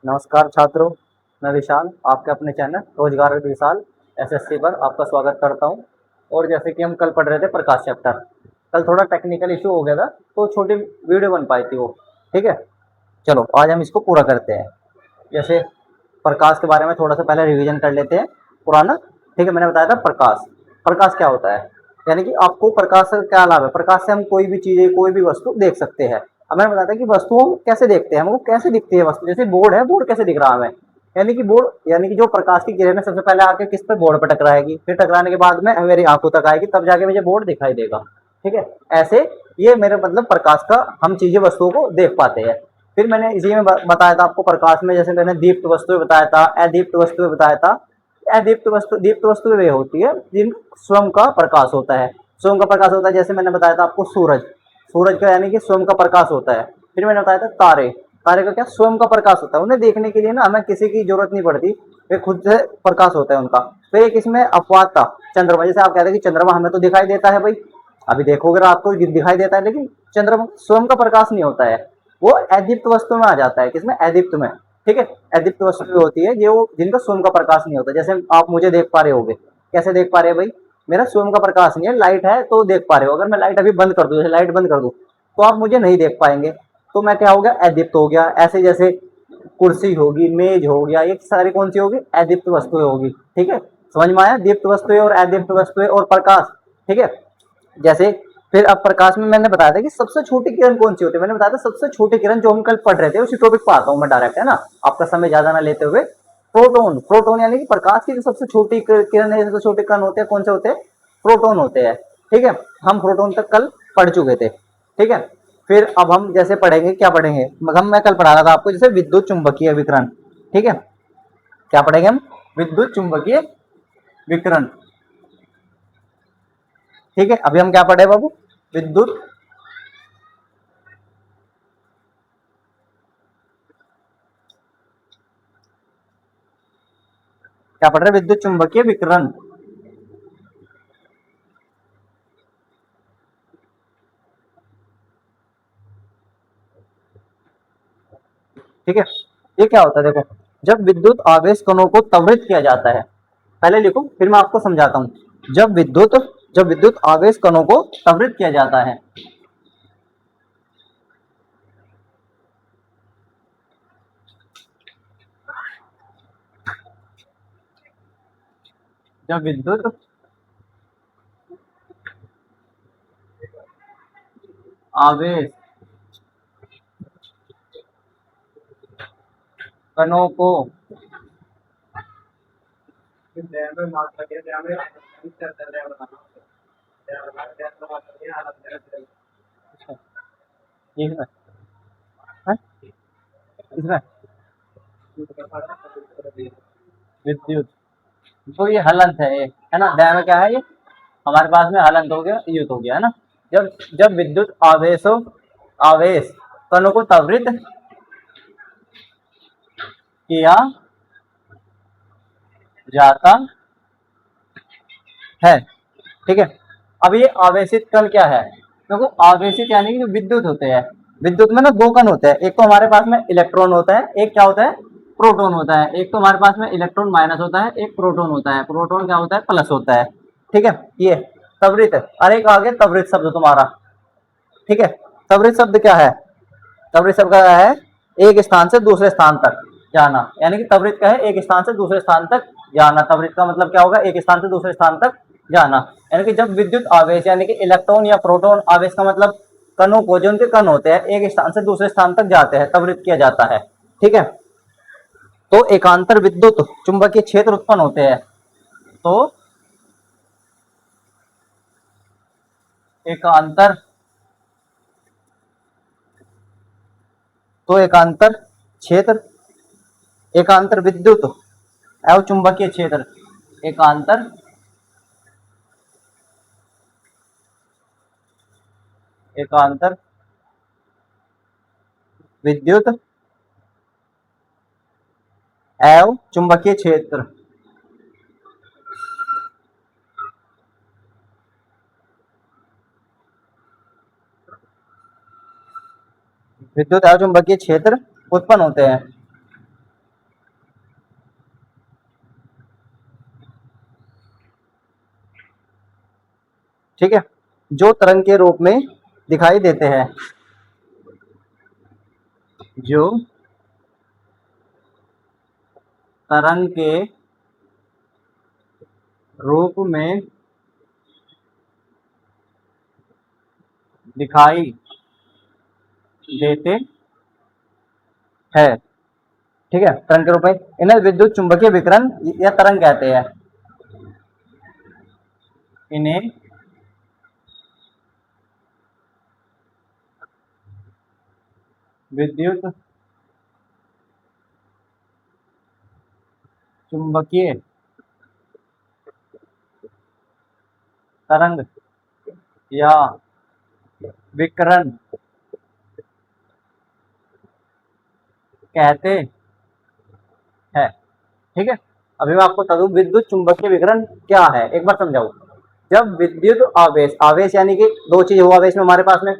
नमस्कार छात्रों, मैं विशाल आपके अपने चैनल रोजगार विद विशाल एसएससी पर आपका स्वागत करता हूं। और जैसे कि हम कल पढ़ रहे थे प्रकाश चैप्टर, कल थोड़ा टेक्निकल इशू हो गया था तो छोटी वीडियो बन पाई थी वो। ठीक है, चलो आज हम इसको पूरा करते हैं। जैसे प्रकाश के बारे में थोड़ा सा पहले रिवीजन कर लेते हैं पुराना। ठीक है, मैंने बताया था प्रकाश। प्रकाश क्या होता है, यानी कि आपको प्रकाश से क्या लाभ है। प्रकाश से हम कोई भी चीजें, कोई भी वस्तु देख सकते हैं। अब मैंने बताया था कि वस्तुओं कैसे देखते हैं, हमको कैसे दिखती है वस्तु। जैसे बोर्ड है, बोर्ड कैसे दिख रहा है हमें, यानी कि बोर्ड, यानी कि जो प्रकाश की किरण है सबसे पहले आके किस पे, बोर्ड पर टकराएगी, फिर टकराने के बाद में मेरी आंखों तक आएगी, तब जाके मुझे बोर्ड दिखाई देगा। ठीक है, ऐसे ये मेरे मतलब प्रकाश का हम चीजें वस्तुओं को देख पाते हैं। फिर मैंने इसी में बताया था आपको प्रकाश में, जैसे मैंने दीप्त वस्तुएं बताया था, अदीप्त वस्तुएं बताया था। अदीप्त वस्तु, दीप्त वस्तुएं वे होती है जिन स्वयं का प्रकाश होता है। स्वयं का प्रकाश होता है, जैसे मैंने बताया था आपको सूरज, सूरज का यानी कि स्वयं का प्रकाश होता है। फिर मैंने बताया था तारे, तारे का क्या, स्वयं का प्रकाश होता है। उन्हें देखने के लिए ना हमें किसी की जरूरत नहीं पड़ती, वे खुद से प्रकाश होता है उनका। फिर एक इसमें अपवाद था चंद्रमा, जैसे आप कहते हैं कि चंद्रमा हमें तो दिखाई देता है भाई, अभी देखोगे रात को दिखाई देता है, लेकिन चंद्रमा स्वयं का प्रकाश नहीं होता है, वो अदीप्त वस्तु में आ जाता है। किसमें, अदीप्त में। ठीक है, अदीप्त वस्तु होती है जो जिनका स्वयं का प्रकाश नहीं होता। जैसे आप मुझे देख पा रहे होगे, कैसे देख पा रहे हैं भाई, मेरा स्वयं का प्रकाश नहीं है, लाइट है तो देख पा रहे हो। अगर मैं लाइट अभी बंद कर दूं, जैसे लाइट बंद कर दूं, तो आप मुझे नहीं देख पाएंगे, तो मैं क्या हो गया, अदीप्त हो गया। ऐसे जैसे कुर्सी होगी, मेज हो गया, ये सारी कौन सी होगी, अदीप्त वस्तुएं होगी। ठीक है, समझ में आया, दीप्त वस्तुएं और अदीप्त वस्तुएं और प्रकाश। ठीक है, जैसे फिर अब प्रकाश में मैंने बताया था कि सबसे छोटी किरण कौन सी होती है। मैंने बताया था सबसे छोटी किरण जो हम कल पढ़ रहे थे, उसी टॉपिक पर आता हूं मैं डायरेक्ट, है ना, आपका समय ज्यादा ना लेते हुए। प्रोटॉन, प्रोटॉन यानी कि प्रकाश की जो सबसे छोटी किरण है, सबसे छोटे कण होते हैं, कौन से होते हैं, प्रोटॉन होते हैं। ठीक है, हम प्रोटॉन तक कल पढ़ चुके थे। ठीक है, फिर अब हम जैसे पढ़ेंगे, क्या पढ़ेंगे, मैं कल पढ़ा रहा था आपको जैसे विद्युत चुंबकीय विकिरण। ठीक है, क्या पढ़ेंगे हम, विद्युत चुंबकीय विकिरण। ठीक है, अभी हम क्या पढ़े बाबू, विद्युत, क्या पढ़ रहे हैं, विद्युत चुंबकीय विकिरण। ठीक है, ये क्या होता है देखो, जब विद्युत आवेश कणों को त्वरित किया जाता है, पहले लिखो फिर मैं आपको समझाता हूं। जब विद्युत आवेश कणों को त्वरित किया जाता है, जब विद्युत आवेश कणों को इसमें, है? इसमें विद्युत, तो ये हलंत है, ये है ना, ध्यान में क्या है, ये हमारे पास में हलंत हो गया, युत हो गया, है ना। जब जब विद्युत आवेश कणों को त्वरित किया जाता है। ठीक है, अब ये आवेशित कण क्या है, देखो आवेशित यानी कि जो विद्युत होते हैं, विद्युत में ना दो कण होते हैं, एक तो हमारे पास में इलेक्ट्रॉन होता है, एक क्या होता है, प्रोटॉन होता है। एक तो हमारे पास में इलेक्ट्रॉन माइनस होता है, एक प्रोटॉन होता है, प्रोटॉन क्या होता है, प्लस होता है। ठीक है, ये त्वरित, अरे एक आगे त्वरित शब्द तुम्हारा। ठीक है, त्वरित शब्द क्या है, त्वरित शब्द क्या है, एक स्थान से दूसरे स्थान तक जाना, यानी कि त्वरित क्या है, एक स्थान से दूसरे स्थान तक जाना। त्वरित का मतलब क्या होगा, एक स्थान से दूसरे स्थान तक जाना। यानी कि जब विद्युत आवेश यानी कि इलेक्ट्रॉन या प्रोटॉन आवेश का मतलब कणों को, जो उनके कण होते हैं, एक स्थान से दूसरे स्थान तक जाते हैं, त्वरित किया जाता है। ठीक है, तो एकांतर विद्युत चुंबकीय क्षेत्र उत्पन्न होते हैं। तो एकांतर, तो एकांतर क्षेत्र, एकांतर विद्युत एवं चुंबकीय क्षेत्र, एकांतर एकांतर विद्युत एवं चुंबकीय क्षेत्र, विद्युत एवं चुंबकीय क्षेत्र उत्पन्न होते हैं। ठीक है, जो तरंग के रूप में दिखाई देते हैं, जो तरंग के रूप में दिखाई देते हैं, ठीक है, तरंग के रूप में, इन्हें विद्युत चुंबकीय विकिरण या तरंग कहते हैं। इन्हें विद्युत चुंबकीय तरंग या विकिरण कहते हैं, ठीक है। अभी मैं आपको बता दूं विद्युत चुंबकीय विकिरण क्या है, एक बार समझाऊं। जब विद्युत आवेश, आवेश यानी कि दो चीज हो आवेश में हमारे पास में,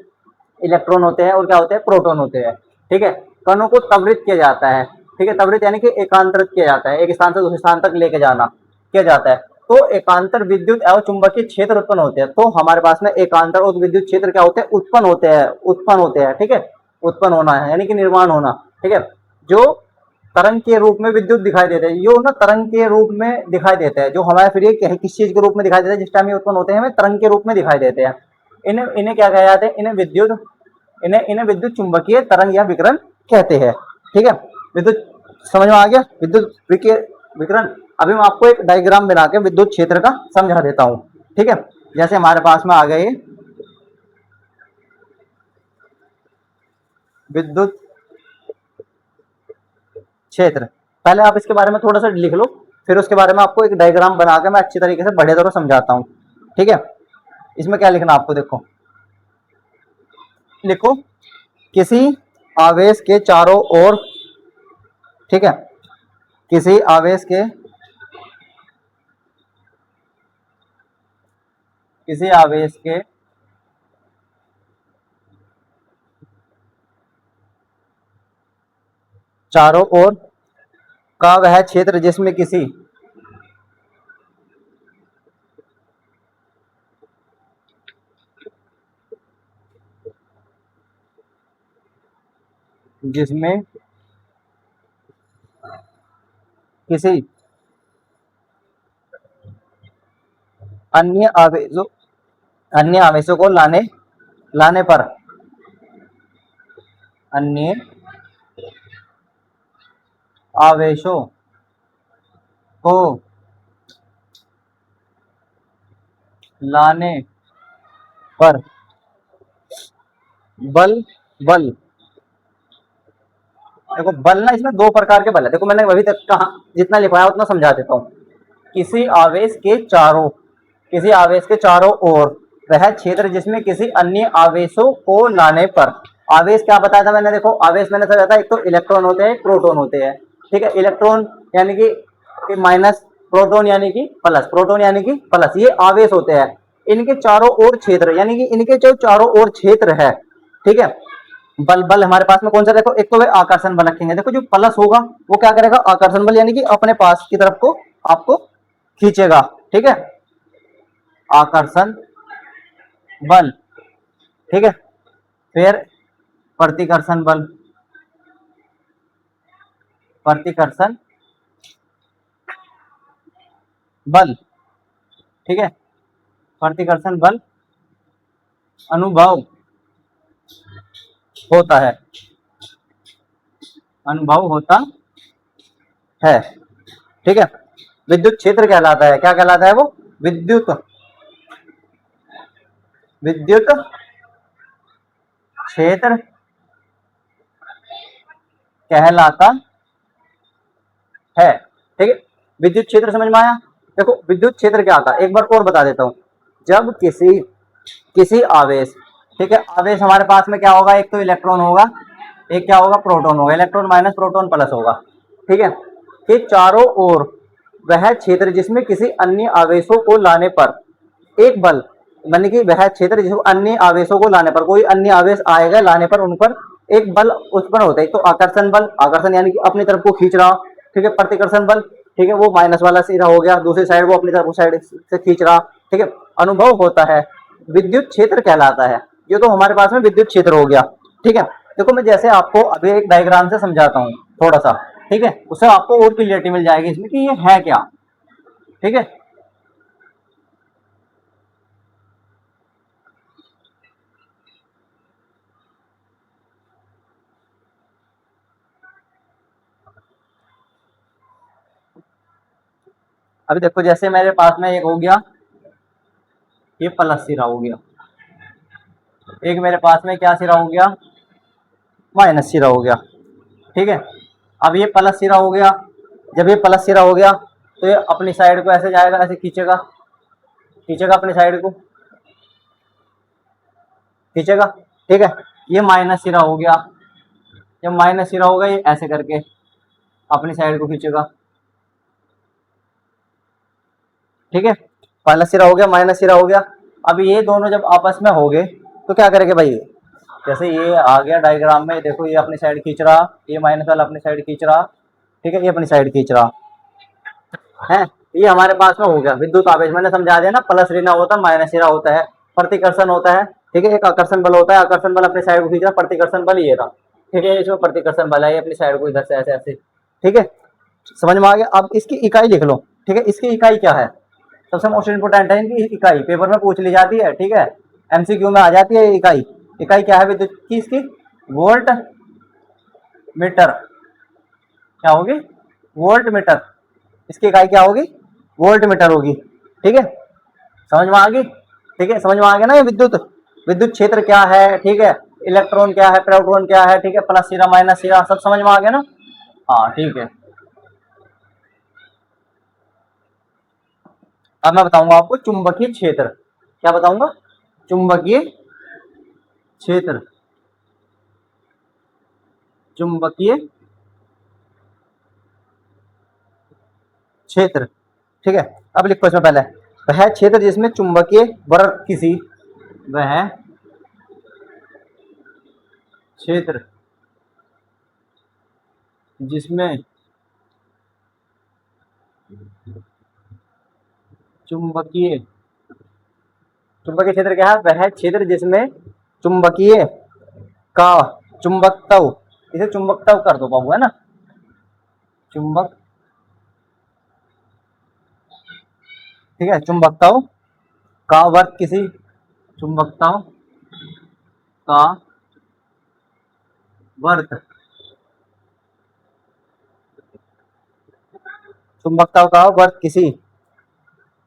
इलेक्ट्रॉन होते हैं और क्या होते हैं, प्रोटॉन होते हैं, ठीक है। कणों को त्वरित किया जाता है, ठीक है, त्वरित यानी कि एकांतरित किया जाता है, एक स्थान से दूसरे स्थान तक लेके जाना किया जाता है, तो एकांतर विद्युत एवं चुंबकीय क्षेत्र उत्पन्न होते हैं। तो हमारे पास में एकांतर और विद्युत क्षेत्र क्या होते हैं, उत्पन्न होते हैं, ठीक है, उत्पन्न होना है यानी कि निर्माण होना, ठीक है। जो तरंग के रूप में विद्युत दिखाई देते हैं, यो ना तरंग के रूप में दिखाई देते हैं, जो हमारे फिर ये किस चीज के रूप में दिखाई देते हैं, जिस टाइम ये उत्पन्न होते हैं हमें तरंग के रूप में दिखाई देते हैं। इन्हें इन्हें क्या कहा जाता है, इन्हें विद्युत चुंबकीय तरंग या विकिरण कहते हैं, ठीक है। विद्युत समझ में आ गया, विद्युत विकिरण। अभी मैं आपको एक डायग्राम बना के विद्युत क्षेत्र का समझा देता हूं, ठीक है। जैसे हमारे पास में आ गए विद्युत क्षेत्र, पहले आप इसके बारे में थोड़ा सा लिख लो, फिर उसके बारे में आपको एक डायग्राम बना के मैं अच्छी तरीके से बढ़िया तरह समझाता हूँ, ठीक है। इसमें क्या लिखना आपको, देखो लिखो किसी आवेश के चारों ओर, ठीक है, किसी आवेश के चारों ओर का वह क्षेत्र जिसमें किसी अन्य आवेशों को लाने पर, अन्य आवेशों को लाने पर बल देखो, बल ना इसमें दो प्रकार के बल है, देखो मैंने अभी तक कहा जितना लिखवाया उतना समझा देता हूँ। किसी आवेश के चारों ओर वह क्षेत्र जिसमें किसी अन्य आवेशों को लाने पर, आवेश क्या बताया था मैंने, देखो आवेश मैंने समझाया था, एक तो इलेक्ट्रॉन होते हैं, प्रोटॉन होते हैं, ठीक है। इलेक्ट्रॉन यानी कि माइनस, प्रोटॉन यानी कि प्लस, ये आवेश होते हैं। इनके चारों ओर क्षेत्र यानी कि इनके जो चारों ओर क्षेत्र है, ठीक है। बल हमारे पास में कौन सा, देखो एक तो वे आकर्षण बल रखेंगे, देखो जो प्लस होगा वो क्या करेगा, आकर्षण बल यानी कि अपने पास की तरफ को आपको खींचेगा, ठीक है, आकर्षण बल, ठीक है। फिर प्रतिकर्षण बल, ठीक है, प्रतिकर्षण बल अनुभव होता है, ठीक है। विद्युत क्षेत्र कहलाता है, क्या कहलाता है वो, विद्युत क्षेत्र कहलाता है, ठीक है। विद्युत क्षेत्र समझ में आया। देखो विद्युत क्षेत्र क्या आता है, एक बार और बता देता हूं। जब किसी आवेश, ठीक है, आवेश हमारे पास में क्या होगा, एक तो इलेक्ट्रॉन होगा, एक क्या होगा, प्रोटॉन होगा, इलेक्ट्रॉन माइनस प्रोटॉन प्लस होगा, ठीक है। कि चारों ओर वह क्षेत्र जिसमें किसी अन्य आवेशों को लाने पर एक बल, यानी कि वह क्षेत्र जिसको अन्य आवेशों को लाने पर, कोई अन्य आवेश आएगा लाने पर उन पर एक बल उत्पन्न होता है। तो आकर्षण बल, आकर्षण यानी कि अपनी तरफ को खींच रहा, ठीक है। प्रतिकर्षण बल, ठीक है, वो माइनस वाला सिरा हो गया, दूसरी साइड वो अपनी तरफ साइड से खींच रहा, ठीक है। अनुभव होता है, विद्युत क्षेत्र कहलाता है। ये तो हमारे पास में विद्युत क्षेत्र हो गया। ठीक है, देखो मैं जैसे आपको अभी एक डायग्राम से समझाता हूँ थोड़ा सा, ठीक है, उससे आपको और क्लियरिटी मिल जाएगी इसमें कि ये है क्या। ठीक है, अभी देखो जैसे मेरे पास में एक हो गया, ये प्लस सिरा हो गया, एक मेरे पास में क्या सिरा हो गया, माइनस सिरा हो गया। ठीक है, अब ये प्लस सिरा हो गया, जब ये प्लस सिरा हो गया तो ये अपनी साइड को ऐसे जाएगा, ऐसे खींचेगा, खींचेगा अपनी साइड को, खींचेगा। ठीक है, ये माइनस सिरा हो गया, जब माइनस सिरा होगा ये ऐसे करके अपनी साइड को खींचेगा। ठीक है, प्लस सिरा हो गया, माइनस सिरा हो गया। अब ये दोनों जब आपस में हो गए तो क्या करेंगे भाई, जैसे ये आ गया डायग्राम में, देखो ये अपनी साइड खींच रहा, ये माइनस वाला अपनी साइड खींच रहा, ठीक है, ये अपनी साइड खींच रहा है। ये हमारे पास में हो गया विद्युत आवेश, मैंने समझा दिया ना, प्लस ऋण होता है, माइनस सिरा होता है, प्रतिकर्षण होता है। ठीक है, एक आकर्षण बल होता है, आकर्षण बल अपनी साइड को खींच रहा, प्रतिकर्षण बल ये रहा। ठीक है, इसमें प्रतिकर्षण बल है, अपनी साइड को इधर से ऐसे ऐसे। ठीक है, समझ में आ गया। अब इसकी इकाई लिख लो। ठीक है, इसकी इकाई क्या है, सबसे मोस्ट इंपोर्टेंट है इनकी इकाई, पेपर में पूछ ली जाती है। ठीक है, एमसीक्यू में आ जाती है इकाई। इकाई क्या है विद्युत की, इसकी वोल्ट मीटर। क्या होगी, वोल्ट मीटर। इसकी इकाई क्या होगी, वोल्ट मीटर होगी। ठीक है, समझ में आ गई। ठीक है, समझ में आ गया ना ये विद्युत, विद्युत क्षेत्र क्या है। ठीक है, इलेक्ट्रॉन क्या है, प्रोटॉन क्या है। ठीक है, प्लस सिरा माइनस सिरा सब समझ में आ गया ना। हाँ ठीक है, अब मैं बताऊंगा आपको चुंबकीय क्षेत्र। क्या बताऊंगा, चुंबकीय क्षेत्र, चुंबकीय क्षेत्र। ठीक है, अब लिखो इसमें पहले, वह क्षेत्र जिसमें चुंबकीय वर्ग किसी, वह क्षेत्र जिसमें चुंबकीय, चुंबकीय क्षेत्र क्या है, वह क्षेत्र जिसमें चुंबकीय का चुंबकत्व, इसे चुंबकत्व कर दो बाबू, है ना, चुंबक। ठीक है, चुंबकत्व का वर्ग किसी, चुंबकत्व का वर्ग, चुंबकत्व का वर्ग किसी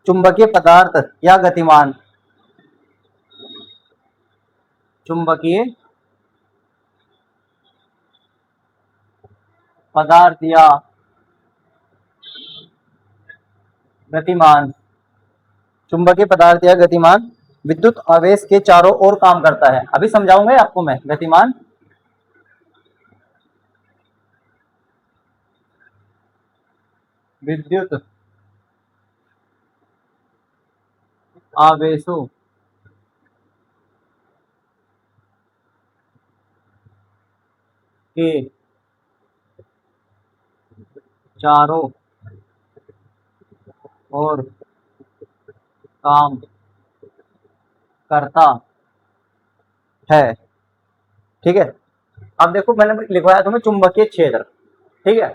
चुंबकीय पदार्थ या गतिमान, चुंबकीय पदार्थ या गतिमान, चुंबकीय पदार्थ या गतिमान विद्युत आवेश के चारों ओर काम करता है। अभी समझाऊंगा आपको मैं, गतिमान विद्युत आवेशों के चारों ओर काम करता है। ठीक है, अब देखो मैंने लिखवाया तुम्हें चुंबकीय क्षेत्र। ठीक है,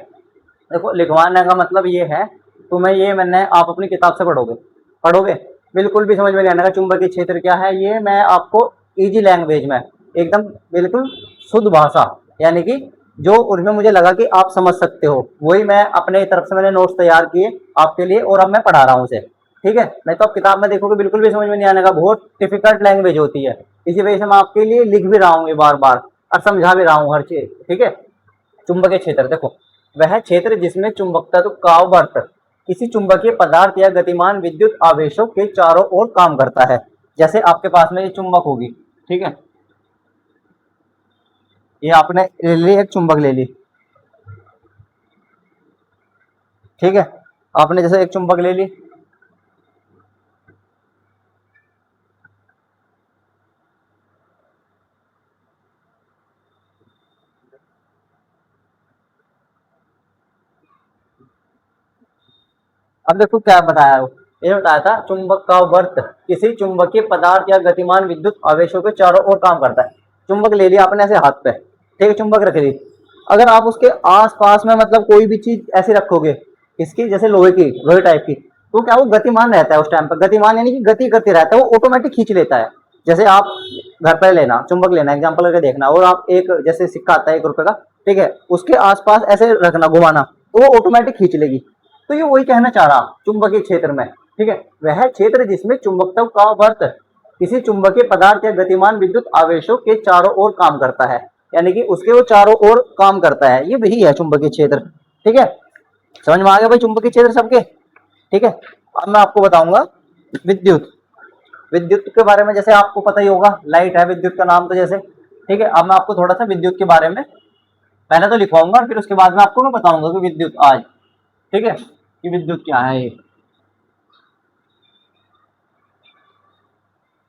देखो लिखवाने का मतलब ये है, तुम्हें ये मैंने आप अपनी किताब से पढ़ोगे, पढ़ोगे बिल्कुल भी समझ में नहीं आने का चुंबकीय क्षेत्र क्या है। ये मैं आपको इजी लैंग्वेज में एकदम बिल्कुल शुद्ध भाषा, यानी कि जो उसमें मुझे लगा कि आप समझ सकते हो, वही मैं अपने तरफ से मैंने नोट्स तैयार किए आपके लिए, और अब मैं पढ़ा रहा हूँ उसे। ठीक है, नहीं तो आप किताब में देखोगे बिल्कुल भी समझ में नहीं आने का, बहुत डिफिकल्ट लैंग्वेज होती है। इसी वजह से मैं आपके लिए लिख भी रहा हूँ ये बार बार, और समझा भी रहा हूँ हर चीज। ठीक है, चुंबकीय क्षेत्र देखो, वह क्षेत्र जिसमें चुंबकत्व का वर्त किसी चुंबकीय पदार्थ या गतिमान विद्युत आवेशों के चारों ओर काम करता है। जैसे आपके पास में ये चुंबक होगी, ठीक है, ये आपने ले ली, एक चुंबक ले ली। ठीक है, आपने जैसे एक चुंबक ले ली, अब देखो क्या बताया हो, ये बताया था चुंबक का वर्त किसी चुंबकीय पदार्थ या गतिमान विद्युत आवेशों के चारों ओर काम करता है। चुंबक ले लिया आपने ऐसे हाथ पे, ठीक है, चुंबक रख ली। अगर आप उसके आस पास में मतलब कोई भी चीज ऐसे रखोगे, इसकी जैसे लोहे टाइप की, तो क्या वो गतिमान रहता है उस टाइम पर। गतिमान यानी कि गति करते रहता है, वो ऑटोमेटिक खींच लेता है। जैसे आप घर पर लेना, चुंबक लेना, एग्जाम्पल करके देखना, और आप एक जैसे सिक्का आता है 1 रुपए का, ठीक है, उसके आसपास ऐसे रखना, घुमाना, तो वो ऑटोमेटिक खींच लेगी। तो ये वही कहना चाह रहा चुंबकीय क्षेत्र में, ठीक है, वह क्षेत्र जिसमें चुंबकत्व का वर्त किसी चुंबकीय पदार्थ या गतिमान विद्युत आवेशों के चारों ओर काम करता है, यानी कि उसके वो चारों ओर काम करता है, ये वही है चुंबकीय क्षेत्र। ठीक है, समझ में आ गया भाई चुंबकीय क्षेत्र सबके। ठीक है, अब मैं आपको बताऊंगा विद्युत। विद्युत के बारे में जैसे आपको पता ही होगा, लाइट है विद्युत का नाम तो जैसे। ठीक है, अब मैं आपको थोड़ा सा विद्युत के बारे में पहले तो लिखवाऊंगा, फिर उसके बाद में आपको मैं बताऊंगा कि विद्युत आज, ठीक है, कि विद्युत क्या है। ये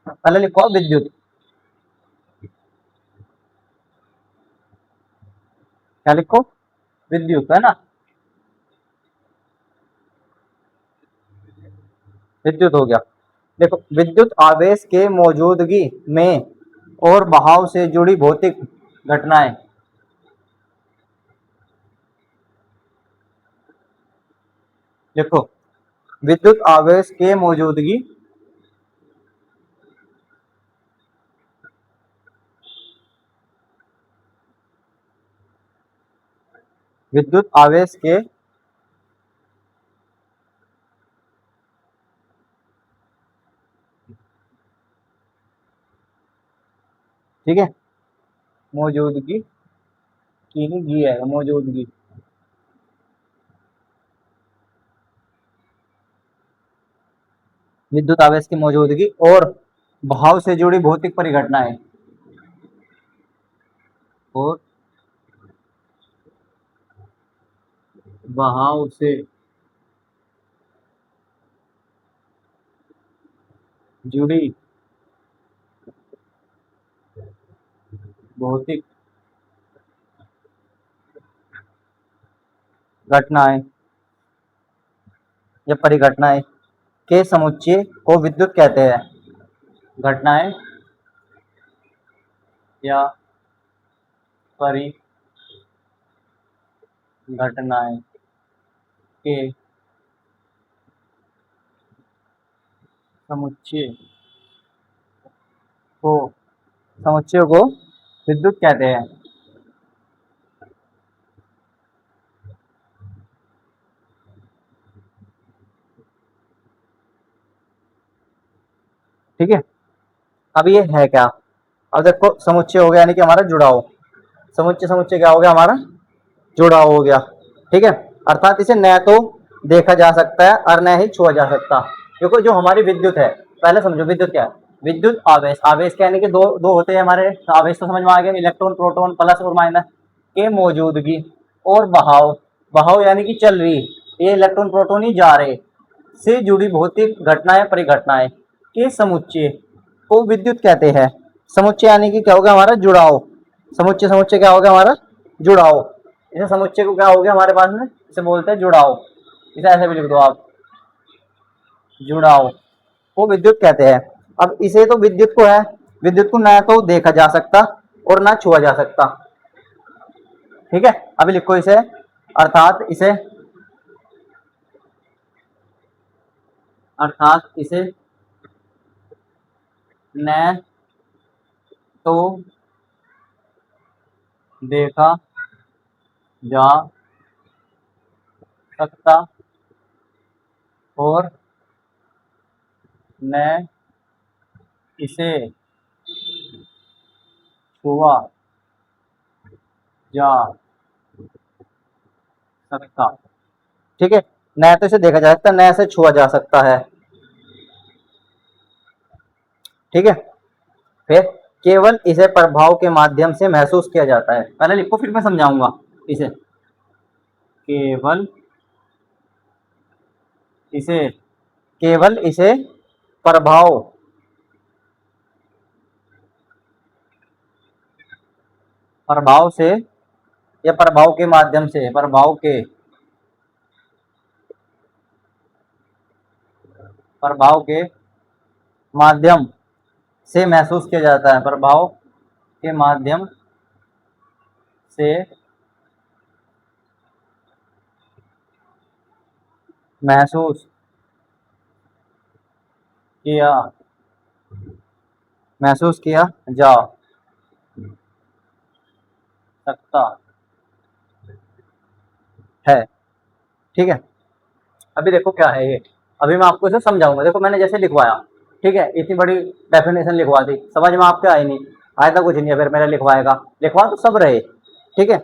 पहले लिखो विद्युत, क्या लिखो, विद्युत, है ना। विद्युत हो गया। देखो, विद्युत आवेश के मौजूदगी में और बहाव से जुड़ी भौतिक घटनाएं। देखो, विद्युत आवेश के मौजूदगी विद्युत आवेश के ठीक है, मौजूदगी की नहीं, गी है मौजूदगी, विद्युत आवेश की मौजूदगी और बहाव से जुड़ी भौतिक परिघटनाएं, और बहाव से जुड़ी भौतिक घटनाएं या परिघटनाएं के समुच्चय को विद्युत कहते हैं। घटनाएं या परिघटनाएं के समुच्चय को विद्युत कहते हैं। ठीक है, अब ये है क्या। अब देखो, समुच्चय हो गया यानी कि हमारा जुड़ाव। समुच्चय समुच्चय क्या हो गया हमारा, जुड़ाव हो गया। ठीक है, अर्थात इसे न तो देखा जा सकता है और न ही छुआ जा सकता। देखो, जो हमारी विद्युत है, पहले समझो विद्युत क्या है। विद्युत आवेश, आवेश क्या यानी कि दो दो होते हैं हमारे आवेश, तो समझ में आ गया, इलेक्ट्रॉन प्रोटॉन, प्लस और माइनस के मौजूदगी और बहाव, बहाव यानी कि चल रही, ये इलेक्ट्रॉन प्रोटॉन ही जा रहे, से जुड़ी भौतिक घटनाएं परिघटनाएं के समुच्चय को विद्युत कहते हैं। समुच्चय यानी कि क्या हो गया हमारा, जुड़ाव। समुच्चय समुच्चय क्या हो गया हमारा, जुड़ाव। इसे समुच्चय को क्या हो गया हमारे पास में, इसे बोलते हैं जुड़ाव। इसे ऐसे भी लिख दो आप, जुड़ाव को विद्युत कहते हैं। अब इसे तो विद्युत को है, विद्युत को ना तो देखा जा सकता और ना छुआ जा सकता। ठीक है, अभी लिखो इसे, अर्थात इसे न तो देखा जा सकता और न इसे छुआ जा सकता। ठीक है, न तो इसे देखा जा सकता, न इसे छुआ जा सकता है। ठीक है, फिर केवल इसे प्रभाव के माध्यम से महसूस किया जाता है। पहले लिखो फिर मैं समझाऊंगा इसे। केवल इसे केवल इसे प्रभाव प्रभाव से या प्रभाव के माध्यम से, प्रभाव के प्रभाव के माध्यम से महसूस किया जाता है, प्रभाव के माध्यम से महसूस किया जा सकता है। ठीक है, अभी देखो क्या है ये, अभी मैं आपको इसे समझाऊंगा। देखो मैंने जैसे लिखवाया, ठीक है, इतनी बड़ी डेफिनेशन लिखवा दी, समझ में आपके आई नहीं, आया था कुछ नहीं है, फिर मेरा लिखवाएगा, लिखवा तो सब रहे। ठीक है,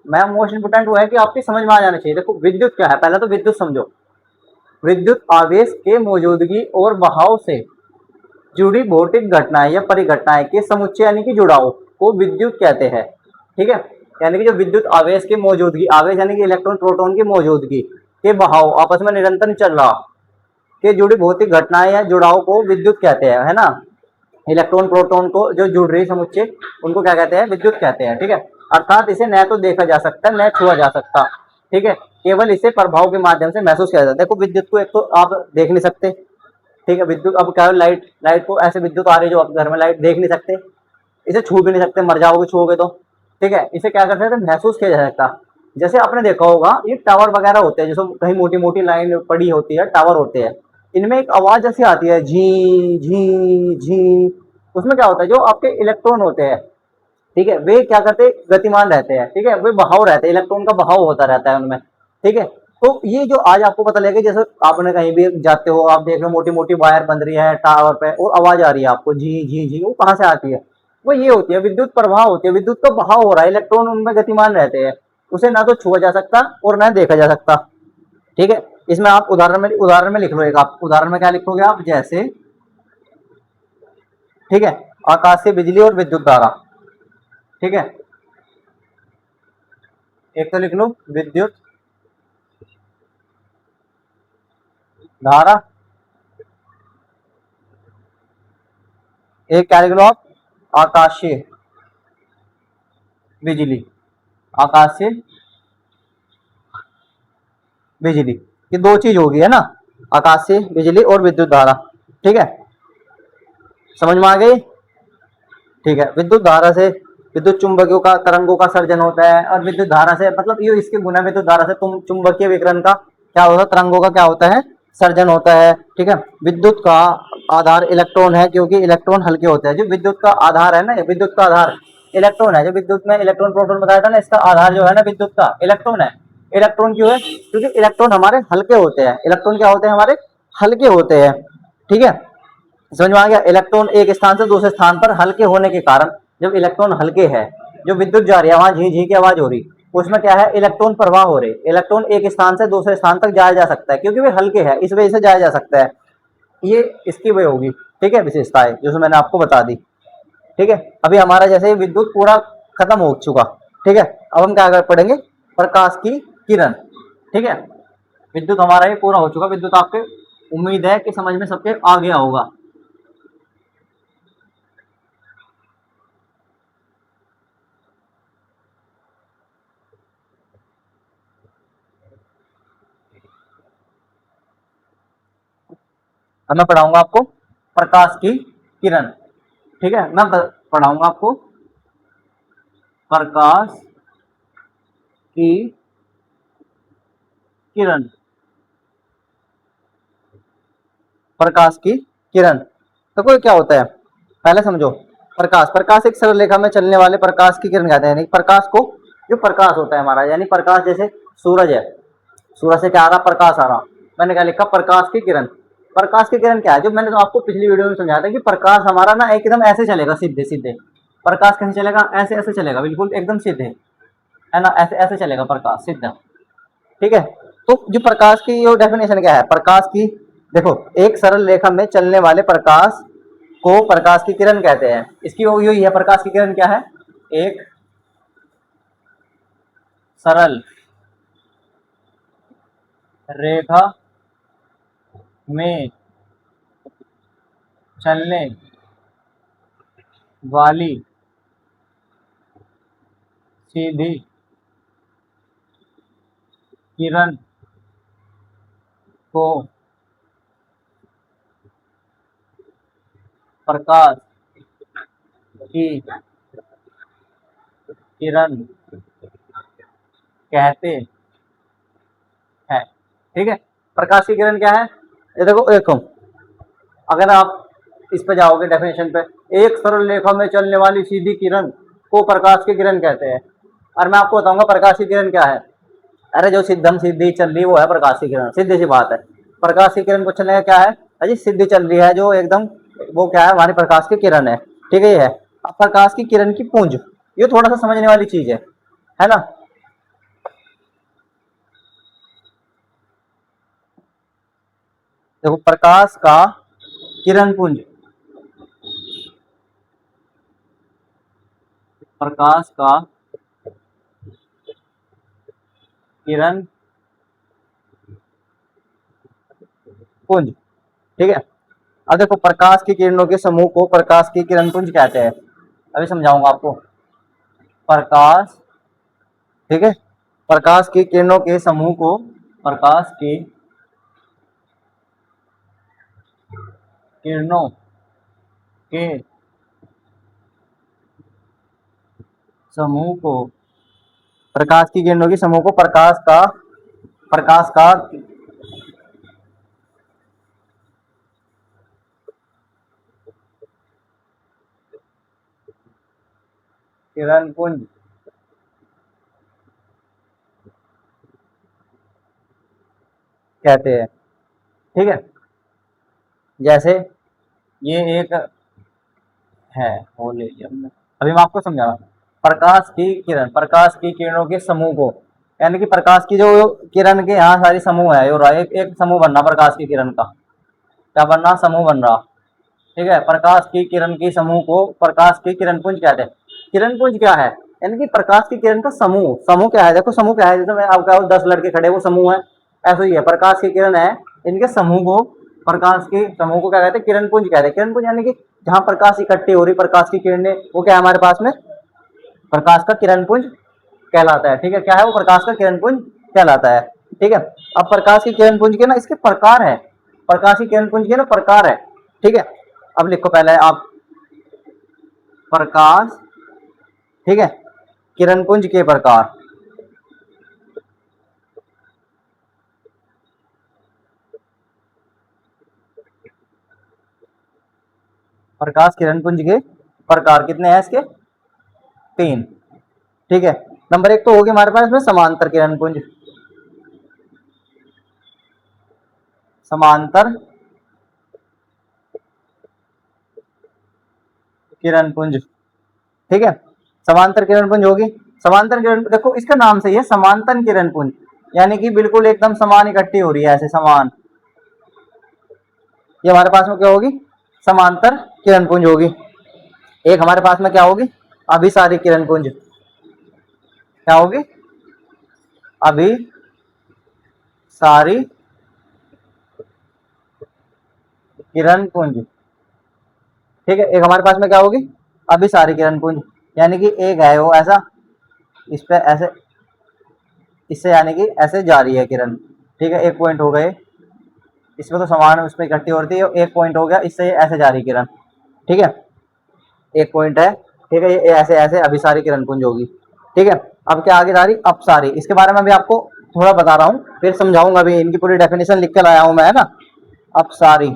मैं मोस्ट इंपोर्टेंट वो है कि आपकी समझ में आ जाना चाहिए। देखो विद्युत क्या है, पहले तो विद्युत समझो। विद्युत आवेश के मौजूदगी और बहाव से जुड़ी भौतिक घटनाएं या परिघटनाएं के समुच्चय यानी कि जुड़ाव को विद्युत कहते हैं। ठीक है, यानी कि जो विद्युत आवेश की मौजूदगी, आवेश यानी कि इलेक्ट्रॉन प्रोटॉन की मौजूदगी के बहाव आपस में निरंतर चल रहा के जुड़ी भौतिक घटनाएं या जुड़ाव को विद्युत कहते हैं, है ना। इलेक्ट्रॉन प्रोटॉन को जो जुड़ रही समुच्चय, उनको क्या कहते हैं, विद्युत कहते हैं। ठीक है, अर्थात इसे न तो देखा जा सकता न छुआ जा सकता। ठीक है, केवल इसे प्रभाव के माध्यम से महसूस किया जाता है। देखो विद्युत को एक तो आप देख नहीं सकते, ठीक है, विद्युत अब क्या, लाइट, लाइट को ऐसे विद्युत आ रही है जो आप घर में लाइट देख नहीं सकते, इसे छू भी नहीं सकते, मर जाओगे छूओगे तो। ठीक है, इसे क्या कर सकते हैं, महसूस किया जा सकता। जैसे आपने देखा होगा ये टावर वगैरह होते हैं, जैसे कहीं मोटी मोटी लाइन पड़ी होती है, टावर होते हैं, इनमें एक आवाज ऐसी आती है, झी झी झी। उसमें क्या होता है, जो आपके इलेक्ट्रॉन होते हैं, ठीक है, वे क्या करते हैं, गतिमान रहते हैं। ठीक है, वे बहाव रहते हैं, इलेक्ट्रॉन का बहाव होता रहता है उनमें। ठीक है, तो ये जो आज आपको पता लगेगा, जैसे आपने कहीं भी जाते हो, आप देख रहे हो मोटी मोटी वायर बन रही है टावर पे और आवाज आ रही है आपको झी झी झी, वो कहाँ से आती है, वो ये होती है विद्युत प्रवाह होती है, विद्युत का बहाव हो रहा है, इलेक्ट्रॉन उनमें गतिमान रहते हैं, उसे ना तो छुआ जा सकता और ना देखा जा सकता। ठीक है, इसमें आप उदाहरण में लिख लो एक, आप उदाहरण में क्या लिखोगे आप, जैसे, ठीक है, आकाशीय बिजली और विद्युत धारा। ठीक है, एक तो लिख लो विद्युत धारा, एक क्या लिख लो आप, आकाशीय बिजली, आकाशीय बिजली, ये दो चीज होगी, है ना, आकाशीय बिजली और विद्युत धारा। ठीक है, समझ में आ गई। ठीक है, विद्युत धारा से विद्युत चुंबकियों का तरंगों का सर्जन होता है, और विद्युत धारा से मतलब ये इसके गुना, विद्युत धारा से तुम चुंबकीय विकिरण का क्या होता है, तरंगों का क्या होता है, सर्जन होता है। ठीक है, विद्युत का आधार इलेक्ट्रॉन है, क्योंकि इलेक्ट्रॉन हल्के होते हैं। जो विद्युत का आधार है ना, विद्युत का आधार इलेक्ट्रॉन है। जो विद्युत में इलेक्ट्रॉन प्रोटॉन बताया था ना, इसका आधार जो है ना विद्युत का, इलेक्ट्रॉन है। इलेक्ट्रॉन क्यों है, क्योंकि इलेक्ट्रॉन हमारे हल्के होते हैं। इलेक्ट्रॉन क्या होते हैं, हमारे हल्के होते हैं। ठीक है, समझ में आ गया। इलेक्ट्रॉन एक स्थान से दूसरे स्थान पर हल्के होने के कारण, जब इलेक्ट्रॉन हल्के है, जो विद्युत जा रही है वहां झी झी की आवाज हो रही, उसमें क्या है, इलेक्ट्रॉन प्रवाह हो रहे, इलेक्ट्रॉन एक स्थान से दूसरे स्थान तक जाया जा सकता है, क्योंकि वे हल्के हैं, इस वजह से जाया जा सकता है। ये इसकी वजह होगी। ठीक है, विशेषता है जो मैंने आपको बता दी। ठीक है, अभी हमारा जैसे विद्युत पूरा खत्म हो चुका। ठीक है, अब हम क्या पढ़ेंगे, प्रकाश की किरण। ठीक है, विद्युत हमारा ये पूरा हो चुका। विद्युत आपके उम्मीद है कि समझ में सबके आ गया होगा। अब मैं पढ़ाऊंगा आपको प्रकाश की किरण। ठीक है, मैं पढ़ाऊंगा आपको प्रकाश की किरण। प्रकाश की किरण तो कोई क्या होता है, पहले समझो। प्रकाश, प्रकाश एक सरल रेखा में चलने वाले प्रकाश की किरण कहते हैं। यानी प्रकाश को, जो प्रकाश होता है हमारा, यानी प्रकाश जैसे सूरज है, सूरज से क्या आ रहा, प्रकाश आ रहा, मैंने क्या लिखा, प्रकाश की किरण। प्रकाश की किरण क्या है, जो मैंने तो आपको पिछली वीडियो में समझाया था कि प्रकाश हमारा ना एकदम ऐसे चलेगा, सीधे सीधे। प्रकाश कैसे चलेगा, ऐसे ऐसे चलेगा, बिल्कुल एकदम सीधे, है ना, ऐसे ऐसे चलेगा प्रकाश सीधा। ठीक है, तो जो प्रकाश की जो डेफिनेशन क्या है, प्रकाश की, देखो, एक सरल रेखा में चलने वाले प्रकाश को प्रकाश की किरण कहते हैं। इसकी वो यही है, प्रकाश की किरण क्या है, एक सरल रेखा में चलने वाली सीधी किरण को प्रकाश की किरण कहते हैं। ठीक है, प्रकाश की किरण क्या है, ये देखो अगर आप इस पे जाओगे डेफिनेशन पे, एक सरल रेखा में चलने वाली सीधी किरण को प्रकाश की किरण कहते हैं। और मैं आपको बताऊंगा प्रकाश की किरण क्या है। अरे जो सिद्धम सीधी चल रही वो है प्रकाश की किरण, सीधी सी बात है। प्रकाश की किरण को चलने का क्या है, अजी सीधी चल रही है जो एकदम, वो क्या है, हमारी प्रकाश की किरण है। ठीक है, ये है। अब प्रकाश की किरण की पुंज, ये थोड़ा सा समझने वाली चीज है ना। देखो प्रकाश का किरण पुंज, प्रकाश का किरण पुंज। ठीक है, अब देखो प्रकाश की किरणों के समूह को प्रकाश की किरण पुंज कहते हैं। अभी समझाऊंगा आपको। प्रकाश, ठीक है, प्रकाश की किरणों के समूह को प्रकाश की किरणों के समूह को प्रकाश की किरणों के समूह को प्रकाश का किरण पुंज कहते हैं। ठीक है, जैसे ये एक है, वो ले लिया हमने। अभी मैं आपको समझा रहा हूँ। प्रकाश की किरण, प्रकाश की किरणों के समूह को, यानी कि प्रकाश की जो किरण के यहाँ सारी समूह है, और एक समूह बनना प्रकाश की किरण का, क्या बनना, समूह बन रहा। ठीक है, प्रकाश की किरण की समूह को प्रकाश की किरण पुंज कहते हैं। किरण पुंज क्या है, यानी कि प्रकाश की किरण का समूह। समूह क्या है, देखो समूह क्या है, जैसे मैं आपका 10 लड़के खड़े वो समूह है, ऐसा ही है प्रकाश की किरण है। इनके समूह को, प्रकाश के समूह को क्या कहते हैं, किरण पुंज कहते हैं। किरण पुंज यानी कि जहां प्रकाश इकट्ठी हो रही प्रकाश की किरणें, वो क्या है हमारे पास में, प्रकाश का किरण पुंज कहलाता है। ठीक है, क्या है वो, प्रकाश का किरण पुंज कहलाता है। ठीक है, अब प्रकाश की किरण पुंज के ना इसके प्रकार है, प्रकाश की किरण पुंज के ना प्रकार है। ठीक है, अब लिखो पहले आप प्रकाश, ठीक है, किरण पुंज के प्रकार। प्रकाश किरण पुंज के प्रकार कितने हैं इसके, 3। ठीक है, नंबर 1 तो होगी हमारे पास में समांतर किरण पुंज, समांतर किरण पुंज। ठीक है, समांतर किरण पुंज होगी। समांतर किरण, देखो इसका नाम से ही है समांतर किरण पुंज, यानी कि बिल्कुल एकदम समान इकट्ठी हो रही है, ऐसे समान। ये हमारे पास में क्या होगी, समांतर किरण पुंज होगी। एक हमारे पास में क्या होगी, अभिसारी किरण पुंज। क्या होगी, अभिसारी किरण पुंज। ठीक है, एक हमारे पास में क्या होगी, अभिसारी किरण पुंज, यानी कि एक है वो ऐसा, इस पे ऐसे, इससे यानी कि ऐसे जा रही है किरण। ठीक है, एक पॉइंट हो गए, इसमें तो समान उस पर इकट्ठी होती है, एक पॉइंट हो गया, इससे ऐसे जा रही किरण। ठीक है, एक पॉइंट है। ठीक है, ये ऐसे ऐसे अभिसारी किरण पुंज होगी। ठीक है, अब क्या आगे जा रही, अपसारी, इसके बारे में भी आपको थोड़ा बता रहा हूँ, फिर समझाऊंगा भी। इनकी पूरी डेफिनेशन लिख कर लाया हूं मैं, है ना। अपसारी,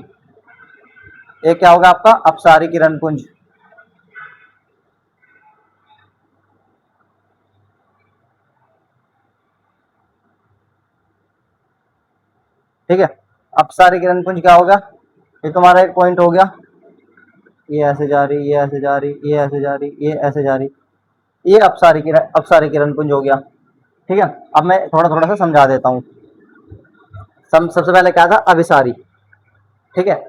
ये क्या होगा आपका, अपसारी किरण पुंज। ठीक है, अपसारी किरण पुंज क्या होगा, ये तुम्हारा एक पॉइंट हो गया, ये ऐसे जा रही, ये ऐसे जा रही, ये ऐसे जा रही, ये ऐसे जा रही, ये अपसारी किरण पुंज हो गया। ठीक है, अब मैं थोड़ा थोड़ा सा समझा देता हूँ। सबसे पहले क्या था, अभिसारी। ठीक है,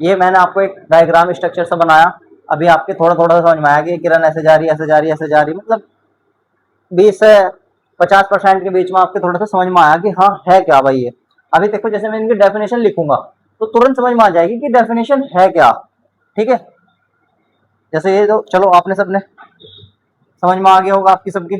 ये मैंने आपको एक डायग्राम स्ट्रक्चर से बनाया, अभी आपके थोड़ा थोड़ा सा समझ में आया कि किरण ऐसे जा रही है, ऐसे जा रही है, ऐसे जा रही है, मतलब 20 से 50% के बीच में आपके थोड़ा सा समझ में आया कि हाँ है क्या भाई ये। अभी देखो जैसे मैं इनकी डेफिनेशन लिखूंगा तो तुरंत समझ में आ जाएगी कि डेफिनेशन है क्या। ठीक है, जैसे ये तो चलो आपने सबने समझ में आ गया होगा आपकी सबकी।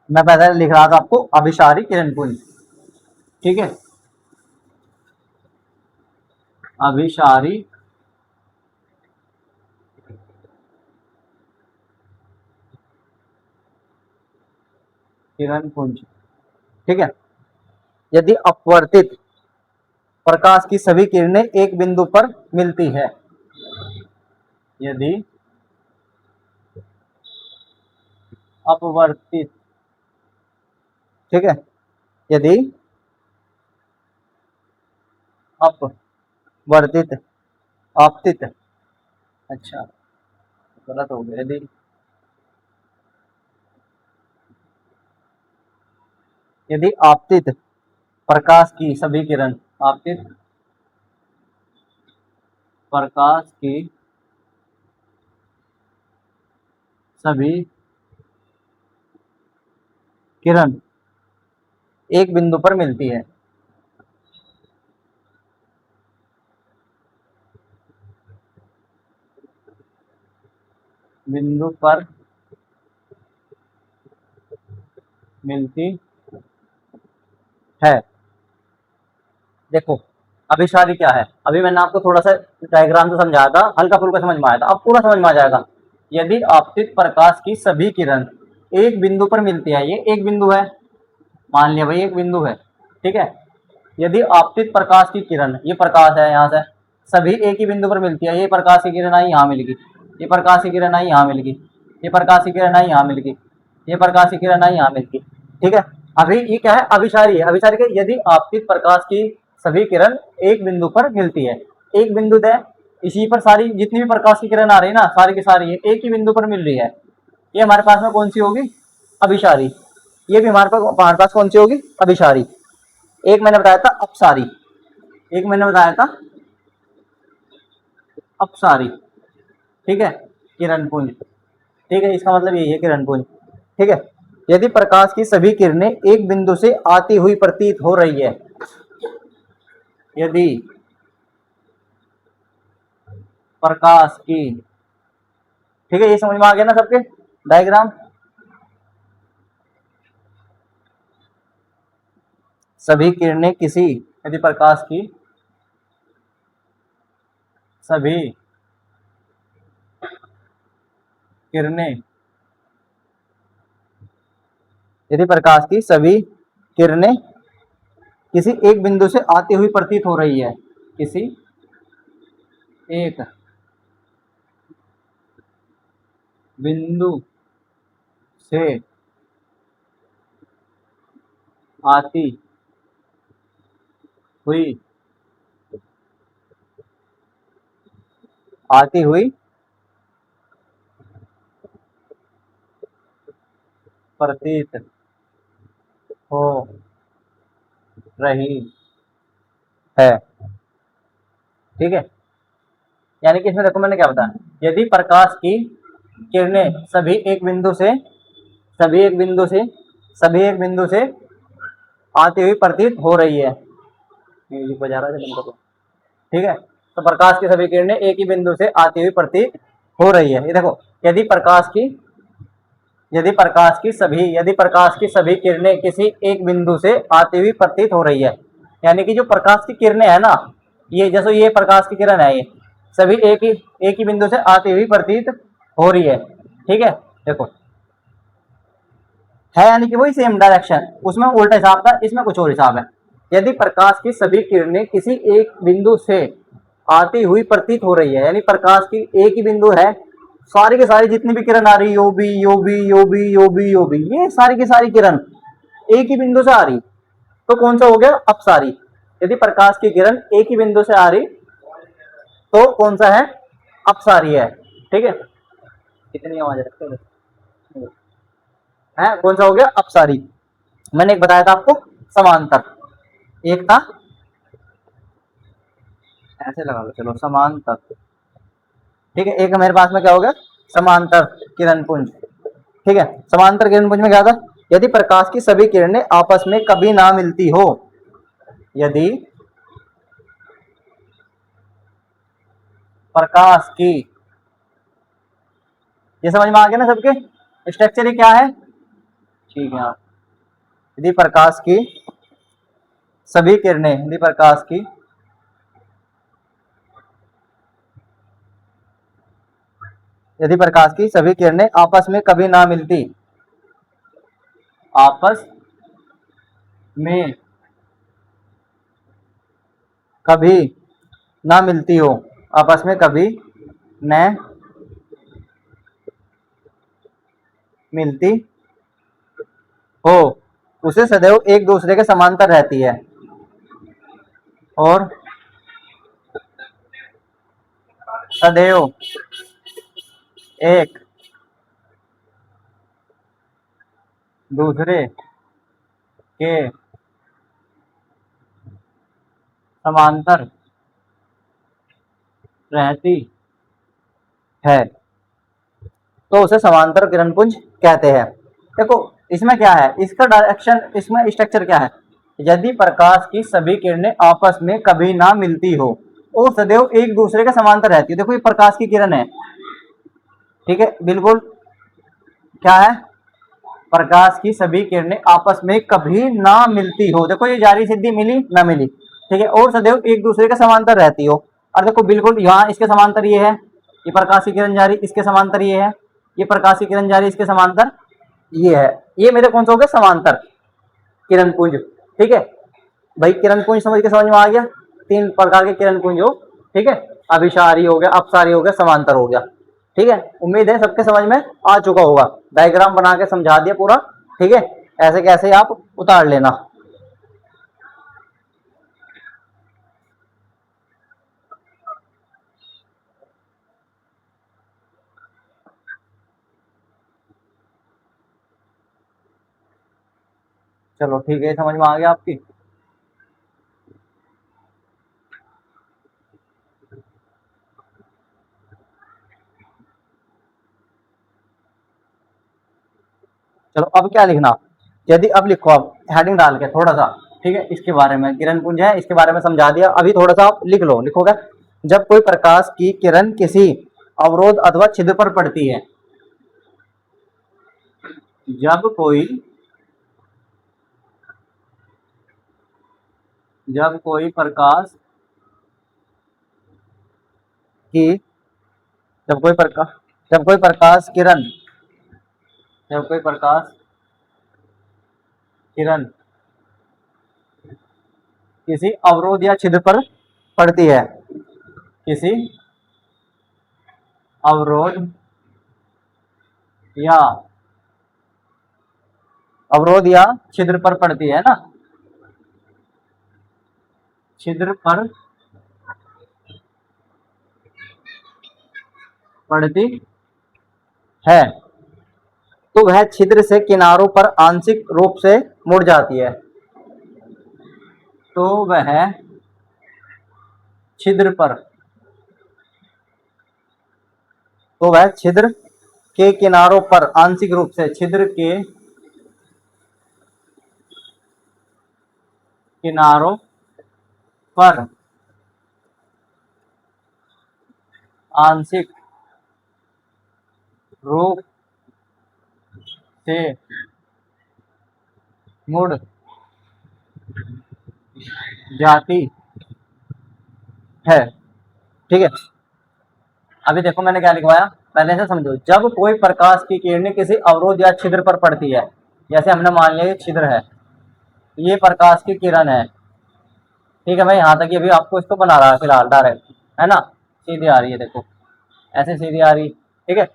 मैं पहले लिख रहा था आपको अभिसारी किरण पुंज, ठीक है, अभिसारी किरण पुंज, ठीक है। यदि अपवर्तित प्रकाश की सभी किरणें एक बिंदु पर मिलती है, यदि अपवर्तित, ठीक है, यदि अपवर्तित, आपतित, अच्छा गलत हो गया, यदि आपतित प्रकाश की सभी किरण, आपतित प्रकाश की सभी किरण एक बिंदु पर मिलती है, बिंदु पर मिलती है। देखो अभिसारी क्या है, अभी मैंने आपको थोड़ा सा डायग्राम से समझाया था, हल्का फुल्का समझ में आया था, अब पूरा समझ में आ जाएगा। यदि आपतित प्रकाश की सभी किरण एक बिंदु पर मिलती है, ये एक बिंदु है, मान लिया भाई एक बिंदु है, ठीक है। यदि आपतित प्रकाश की किरण, ये प्रकाश है यहाँ से, सभी एक ही बिंदु पर मिलती है, ये प्रकाश की किरण आई यहाँ मिल गई, ये प्रकाश की किरण आई यहाँ मिल गई, ये प्रकाश की किरण आई यहाँ मिल गई, ये प्रकाश की किरण आई यहाँ मिल गई, ठीक है। अभी ये क्या है, अभिसारी है। अभिसारी का यदि आपतित प्रकाश की सभी किरण एक बिंदु पर मिलती है, एक बिंदु है, इसी पर सारी जितनी भी प्रकाश की किरण आ रही है ना, सारी की सारी एक ही बिंदु पर मिल रही है, ये हमारे पास में कौन सी होगी, अभिसारी। ये भी हमारे पास कौन सी होगी, अभिसारी। एक मैंने बताया था अपसारी, एक मैंने बताया था अपसारी, ठीक है, किरण पुंज, ठीक है, इसका मतलब यही है किरण पुंज, ठीक है। यदि प्रकाश की सभी किरणें एक बिंदु से आती हुई प्रतीत हो रही है, यदि प्रकाश की, ठीक है, ये समझ में आ गया ना सबके डायग्राम। सभी किरणें किसी, यदि प्रकाश की सभी किरणें, यदि प्रकाश की सभी किरणें किसी एक बिंदु से आती हुई प्रतीत हो रही है, किसी एक बिंदु से आती हुई, आती हुई प्रतीत हो रही है, ठीक है। यानी कि इसमें देखो मैंने क्या बताया, यदि प्रकाश की किरणें सभी एक बिंदु से, सभी एक बिंदु से, सभी एक बिंदु से आती हुई प्रतीत हो रही है, म्यूजिक बजा रहा है बंद करो, ठीक है। तो प्रकाश की सभी किरणें एक ही बिंदु से आती हुई प्रतीत हो रही है, ये देखो, यदि प्रकाश की, यदि प्रकाश की सभी, यदि प्रकाश की सभी किरणें किसी एक बिंदु से आती हुई प्रतीत हो रही है, यानी कि जो प्रकाश की किरणें है ना, ये जैसे ये प्रकाश की किरण है, ये सभी एक ही बिंदु से आती हुई प्रतीत हो रही है, ठीक है। देखो है, यानी कि वही सेम डायरेक्शन, उसमें उल्टा हिसाब था, इसमें कुछ और हिसाब है। यदि प्रकाश की सभी किरणें किसी एक बिंदु से आती हुई प्रतीत हो रही है, यानी प्रकाश की एक ही बिंदु है, सारी की सारी जितनी भी किरण आ रही, यो बी यो बी यो बी यो बी यो बी, ये सारी की सारी किरण एक ही बिंदु से आ रही, तो कौन सा हो गया, अपसारी। यदि प्रकाश की किरण एक ही बिंदु से आ रही तो कौन सा है, अपसारी है, ठीक है। कितनी आवाज रखते हैं, कौन सा हो गया, अपसारी। मैंने एक बताया था आपको समांतर, एक था, ऐसे लगा लो चलो, समांतर, ठीक है। एक मेरे पास में क्या हो गया, समांतर किरण पुंज, ठीक है। समांतर किरण पुंज में क्या था, यदि प्रकाश की सभी किरणें आपस में कभी ना मिलती हो, यदि प्रकाश की, ये समझ में आ गया ना सबके, स्ट्रक्चर क्या है, ठीक है। यदि प्रकाश की सभी किरणें, यदि प्रकाश की सभी किरणें आपस में कभी ना मिलती, आपस में कभी ना मिलती हो, आपस में कभी न मिलती हो, उसे सदैव एक दूसरे के समांतर रहती है और सदैव एक दूसरे के समांतर रहती है, तो उसे समांतर किरण पुंज कहते हैं। देखो इसमें क्या है, इसका डायरेक्शन, इसमें स्ट्रक्चर क्या है, यदि प्रकाश की सभी किरणें आपस में कभी ना मिलती हो और सदैव एक दूसरे के समांतर रहती है। देखो ये प्रकाश की किरण है, ठीक है, बिल्कुल क्या है, प्रकाश की सभी किरणें आपस में कभी ना मिलती हो, देखो ये जारी सिद्धि मिली ना मिली, ठीक है, और सदैव एक दूसरे के समांतर रहती हो। और देखो बिल्कुल यहाँ इसके समांतर ये है, ये प्रकाश की किरण जा रही, इसके समांतर ये है, ये प्रकाश की किरण जा रही, इसके समांतर ये है, ये मेरे कौन सा हो गया, समांतर किरण पुंज। ठीक है भाई, किरण पुंज समझ में आ गया, तीन प्रकार के किरण पुंज हो, ठीक है, अभिसारी हो गया, अपसारी हो गया, समांतर हो गया। ठीक है, उम्मीद है सबके समझ में आ चुका होगा, डायग्राम बना के समझा दिया पूरा। ठीक है, ऐसे कैसे आप उतार लेना। चलो ठीक है, समझ में आ गया आपकी। चलो अब क्या लिखना, यदि अब लिखो, आप हेडिंग डाल के थोड़ा सा, ठीक है, इसके बारे में किरण पुंज है, इसके बारे में समझा दिया, अभी थोड़ा सा आप लिख लो, लिखोगे, जब कोई प्रकाश की किरण किसी अवरोध अथवा छिद्र पर पड़ती है, जब कोई प्रकाश की जब कोई प्रकाश किरण किसी अवरोध या छिद्र पर पड़ती है, किसी अवरोध या छिद्र पर पड़ती है ना, छिद्र पर पड़ती है, तो वह छिद्र से किनारों पर आंशिक रूप से मुड़ जाती है, तो वह छिद्र के किनारों पर आंशिक रूप से, छिद्र के किनारों पर आंशिक रूप से मुड़ जाती है। ठीक है, अभी देखो मैंने क्या लिखवाया, पहले से समझो, जब कोई प्रकाश की किरणें किसी अवरोध या छिद्र पर पड़ती है, जैसे हमने मान लिया ये छिद्र है, ये प्रकाश की किरण है, ठीक है भाई, यहाँ तक ये भी आपको इसको बना रहा है फिलहाल डायरेक्ट, है ना, सीधी आ रही है, देखो ऐसे सीधी आ रही, ठीक है,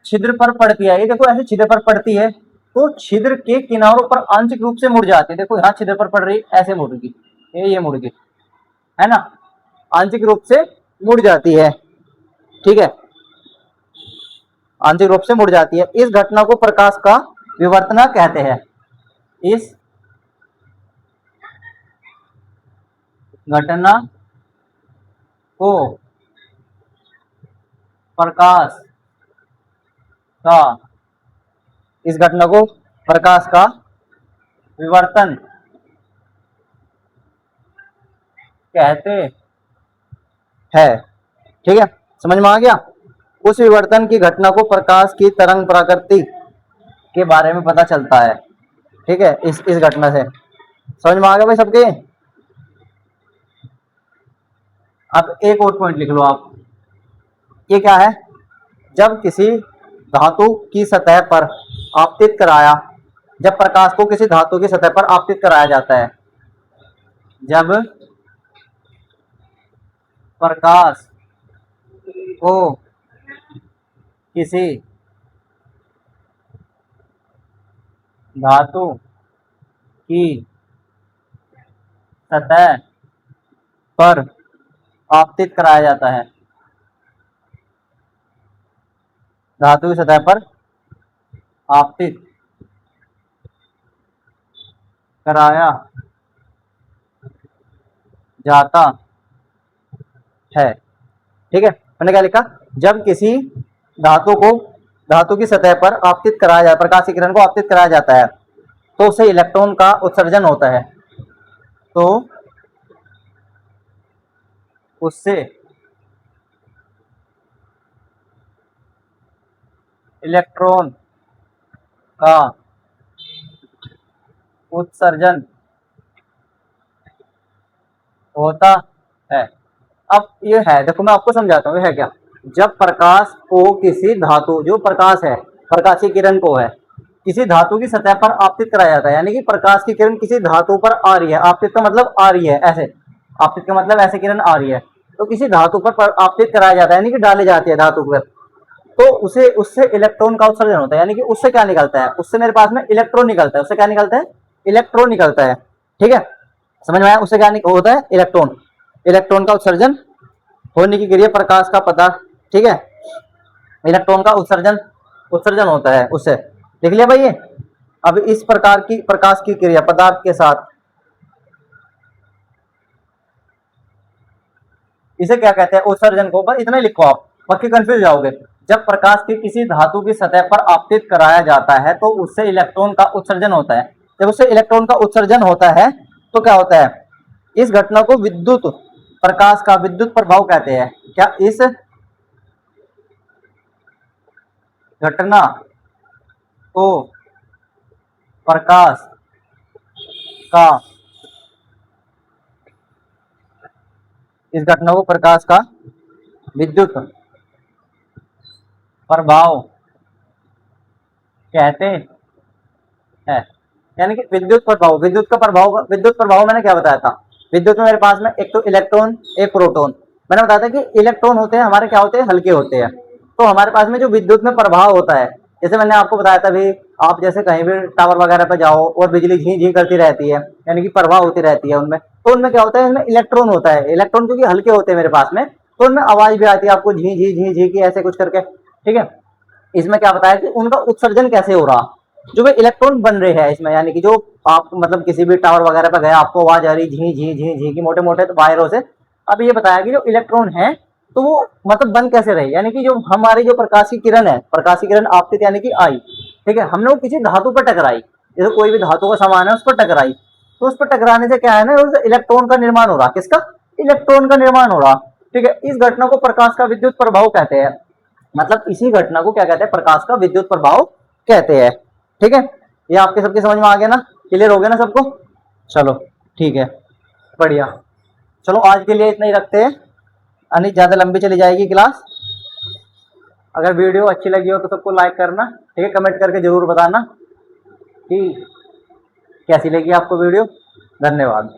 छिद्र पर पड़ती है, ये देखो ऐसे छिद्र पर पड़ती है, तो छिद्र के किनारों पर आंशिक रूप से मुड़ जाती है, देखो यहाँ छिद्र पर पड़ रही, ऐसे मुड़गी, ये मुड़गी, है ना, आंशिक रूप से मुड़ जाती है। ठीक है, आंशिक रूप से मुड़ जाती है, इस घटना को प्रकाश का विवर्तना कहते हैं, इस घटना को प्रकाश का इस घटना को प्रकाश का विवर्तन कहते हैं। ठीक है, समझ में आ गया, उस विवर्तन की घटना को प्रकाश की तरंग प्रकृति के बारे में पता चलता है, ठीक है, इस घटना से। समझ में आ गया भाई सबके? अब एक और पॉइंट लिख लो आप, ये क्या है? जब किसी धातु की सतह पर आपतित कराया, जब प्रकाश को किसी धातु की सतह पर आपतित कराया जाता है, जब प्रकाश को किसी धातु की सतह पर आपतित कराया जाता है, धातु की सतह पर आपतित कराया जाता है। ठीक है, मैंने क्या लिखा? जब किसी धातु की सतह पर आपतित कराया जाए, प्रकाश की किरण को आपतित कराया जाता है, तो उससे इलेक्ट्रॉन का उत्सर्जन होता है, तो उससे इलेक्ट्रॉन का उत्सर्जन होता है। अब ये है, देखो मैं आपको समझाता हूँ, ये है क्या? जब प्रकाश को किसी धातु, जो प्रकाश है, प्रकाश की किरण को है, किसी धातु की सतह पर आपतित कराया जाता है, यानी कि प्रकाश की किरण किसी धातु पर आ रही है, आपतित का मतलब आ रही है, ऐसे आपतित का मतलब ऐसे किरण आ रही है, तो किसी धातु पर आपतित कराया जाता है, यानी कि डाली जाती है धातु पर, तो उसे उससे इलेक्ट्रॉन का उत्सर्जन होता है, यानी कि उससे क्या निकलता है? उससे मेरे पास में इलेक्ट्रॉन निकलता है। उससे क्या निकलता है? इलेक्ट्रॉन निकलता है। ठीक है, समझ में आया? उससे क्या होता है? इलेक्ट्रॉन। इलेक्ट्रॉन का उत्सर्जन होने की क्रिया प्रकाश का पदार्थ, ठीक है, इलेक्ट्रॉन का उत्सर्जन उत्सर्जन होता है उससे। लिख लिया भाई ये? अब इस प्रकार की प्रकाश की क्रिया पदार्थ के साथ, इसे क्या कहते हैं? उत्सर्जन को। बस इतना ही लिखो आप, बाकी कंफ्यूज जाओगे। जब प्रकाश की किसी धातु की सतह पर आपतित कराया जाता है, तो उससे इलेक्ट्रॉन का उत्सर्जन होता है। जब उससे इलेक्ट्रॉन का उत्सर्जन होता है तो क्या होता है? इस घटना को विद्युत प्रकाश का विद्युत प्रभाव कहते हैं। क्या इस घटना को प्रकाश का इस घटना को प्रकाश का विद्युत प्रभाव कहते हैं? यानी कि विद्युत प्रभाव, विद्युत प्रभाव मैंने क्या बताया था? विद्युत में मेरे पास में एक तो इलेक्ट्रॉन, एक प्रोटॉन। मैंने बताया था कि इलेक्ट्रॉन होते हैं हमारे, क्या होते हैं? हल्के होते हैं। तो हमारे पास में जो विद्युत में प्रभाव होता है, जैसे मैंने आपको बताया था भी, आप जैसे कहीं भी टावर वगैरह पर जाओ और बिजली झी झी करती रहती है, यानी कि प्रवाह होती रहती है उनमें, तो उनमें क्या होता है? इनमें इलेक्ट्रॉन होता है। इलेक्ट्रॉन क्योंकि हल्के होते हैं मेरे पास में, तो उनमें आवाज भी आती है आपको, झी झी झी झी की, ऐसे कुछ करके। ठीक है, इसमें क्या बताया कि उनका उत्सर्जन कैसे हो रहा, जो वे इलेक्ट्रॉन बन रहे हैं इसमें, यानी कि जो आप मतलब किसी भी टावर वगैरह पर गया, आपको आवाज आ रही झी झी झी झी की, मोटे मोटे वायरों से। अब ये बताया कि जो इलेक्ट्रॉन है, तो वो मतलब बन कैसे रहे, यानी कि जो हमारी जो प्रकाश की किरण है, प्रकाश की किरण आपतित यानी कि आई, ठीक है, हमने वो किसी धातु पर टकराई, जैसे कोई भी धातु का सामान है उस पर टकराई, तो उस पर टकराने से क्या है ना, इलेक्ट्रॉन का निर्माण हो रहा। किसका? इलेक्ट्रॉन का निर्माण हो रहा। ठीक है, इस घटना को प्रकाश का विद्युत प्रभाव कहते हैं। मतलब इसी घटना को क्या कहते हैं? प्रकाश का विद्युत प्रभाव कहते हैं। ठीक है, ये आपके सबके समझ में आ गया ना? क्लियर हो गया ना सबको? चलो ठीक है, बढ़िया। चलो आज के लिए इतना ही रखते हैं, यानी ज्यादा लंबी चली जाएगी क्लास। अगर वीडियो अच्छी लगी हो तो सबको लाइक करना, ठीक है, कमेंट करके जरूर बताना कि कैसी लगी आपको वीडियो। धन्यवाद।